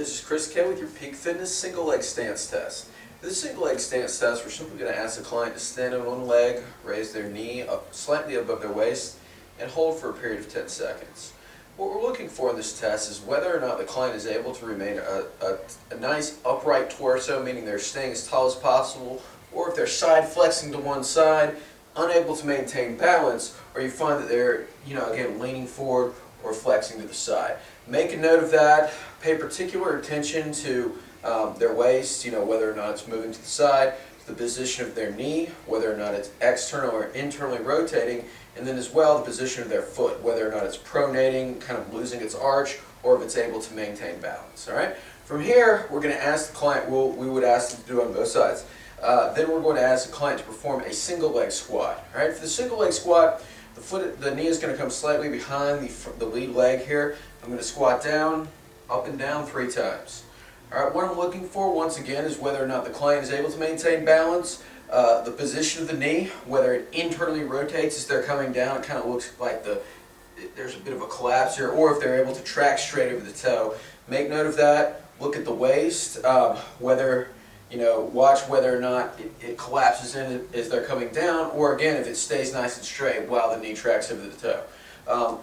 This is Chris K with your Peak Fitness single leg stance test. For this single leg stance test, we're simply going to ask the client to stand on one leg, raise their knee up slightly above their waist, and hold for a period of 10 seconds. What we're looking for in this test is whether or not the client is able to remain a nice upright torso, meaning they're staying as tall as possible, or if they're side flexing to one side, unable to maintain balance, or you find that they're, again, leaning forward or flexing to the side. Make a note of that. Pay particular attention to their waist, whether or not it's moving to the side, to the position of their knee, whether or not it's external or internally rotating, and then as well the position of their foot, whether or not it's pronating, kind of losing its arch, or if it's able to maintain balance. All right. From here, we're going to ask the client. We would ask them to do it on both sides. Then we're going to ask the client to perform a single leg squat. All right. For the single leg squat, the knee is going to come slightly behind the lead leg here. I'm going to squat down, up and down 3 times. All right, what I'm looking for, once again, is whether or not the client is able to maintain balance, the position of the knee, whether it internally rotates as they're coming down. It kind of looks like there's a bit of a collapse here, or if they're able to track straight over the toe. Make note of that. Look at the waist, watch whether or not it collapses in as they're coming down, or again, if it stays nice and straight while the knee tracks over the toe.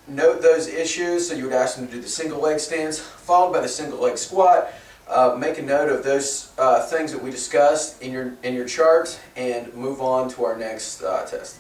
Note those issues, so you would ask them to do the single leg stance, followed by the single leg squat. Make a note of those things that we discussed in your chart, and move on to our next test.